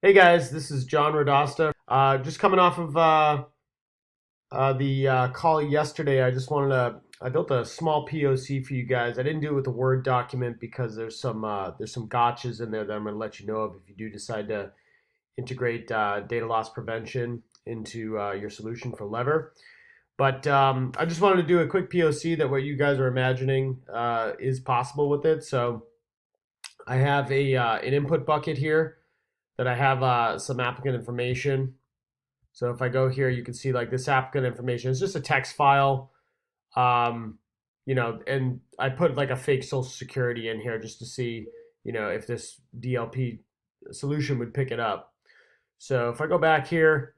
Hey guys, this is John Radosta. Just coming off of the call yesterday. I built a small POC for you guys. I didn't do it with a Word document because there's some gotchas in there that I'm going to let you know of if you do decide to integrate data loss prevention into your solution for Lever. But I just wanted to do a quick POC that what you guys are imagining is possible with it. So I have an input bucket here that I have some applicant information. So if I go here, you can see like this applicant information. It's just a text file, um, and I put like a fake social security in here just to see, if this DLP solution would pick it up. So if I go back here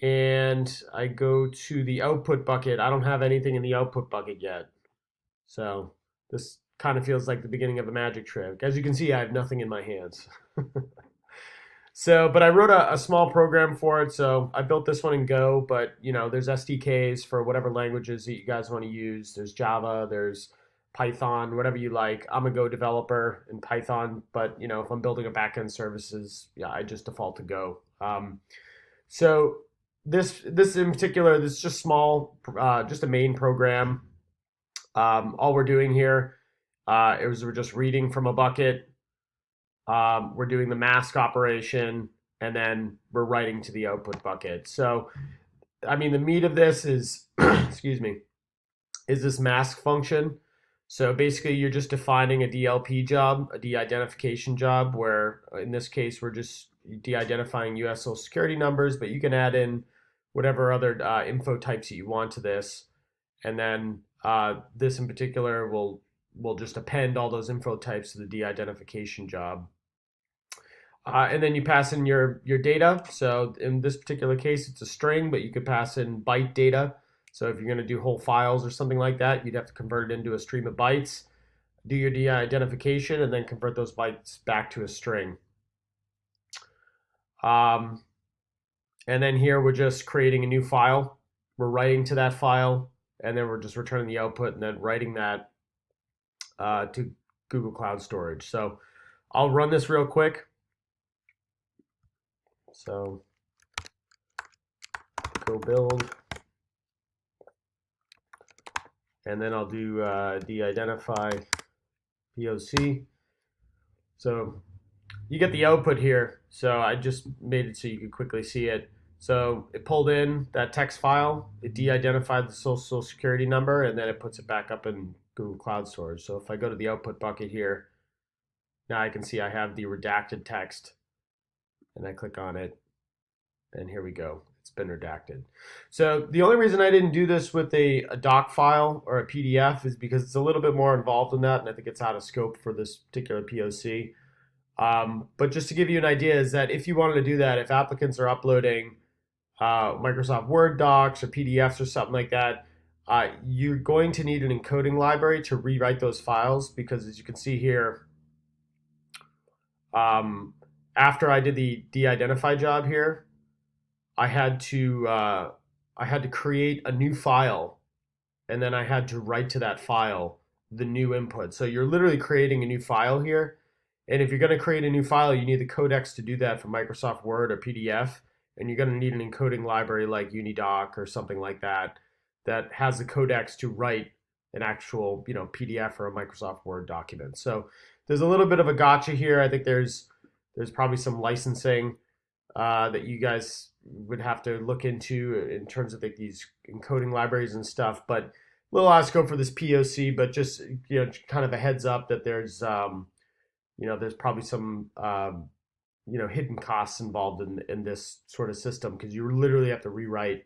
and I go to the output bucket, I don't have anything in the output bucket yet. So this kind of feels like the beginning of a magic trick. As you can see, I have nothing in my hands. But I wrote a small program for it. So I built this one in Go, but there's SDKs for whatever languages that you guys want to use. There's Java, there's Python, whatever you like. I'm a Go developer in Python, but if I'm building a backend services, yeah, I just default to Go. So this in particular, this is just small, just a main program. All we're doing here we're just reading from a bucket. We're doing the mask operation, and then we're writing to the output bucket. So, I mean, the meat of this is, excuse me, is this mask function. So basically, you're just defining a DLP job, a de-identification job, where in this case, we're just de-identifying US Social Security numbers, but you can add in whatever other info types that you want to this. And then this in particular will just append all those info types to the de-identification job. And then you pass in your data. So in this particular case, it's a string, but you could pass in byte data. So if you're going to do whole files or something like that, you'd have to convert it into a stream of bytes, do your de-identification, and then convert those bytes back to a string. And then here we're just creating a new file. We're writing to that file, and then we're just returning the output and then writing that to Google Cloud Storage. So I'll run this real quick. So go build, and then I'll do de-identify POC. So you get the output here. So I just made it so you could quickly see it. So it pulled in that text file, it de-identified the social security number, and then it puts it back up in Google Cloud Storage. So if I go to the output bucket here, now I can see I have the redacted text, and I click on it, and here we go. It's been redacted. So the only reason I didn't do this with a doc file or a PDF is because it's a little bit more involved in that, and I think it's out of scope for this particular POC. But just to give you an idea is that if you wanted to do that, if applicants are uploading Microsoft Word docs or PDFs or something like that, you're going to need an encoding library to rewrite those files, because as you can see here, after I did the de-identify job here, I had to create a new file, and then I had to write to that file the new input. So you're literally creating a new file here. And if you're going to create a new file, you need the codecs to do that for Microsoft Word or PDF. And you're going to need an encoding library like Unidoc or something like that that has the codecs to write an actual, PDF or a Microsoft Word document. So there's a little bit of a gotcha here. I think there's probably some licensing that you guys would have to look into in terms of like these encoding libraries and stuff. But a little out of scope for this POC, but just kind of a heads up that there's there's probably some hidden costs involved in this sort of system, because you literally have to rewrite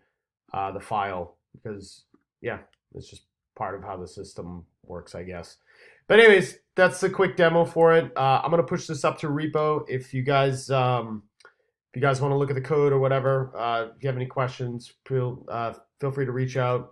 the file, because it's just part of how the system works, I guess. But anyways, that's a quick demo for it. I'm gonna push this up to repo. If you guys want to look at the code or whatever, if you have any questions, feel free to reach out.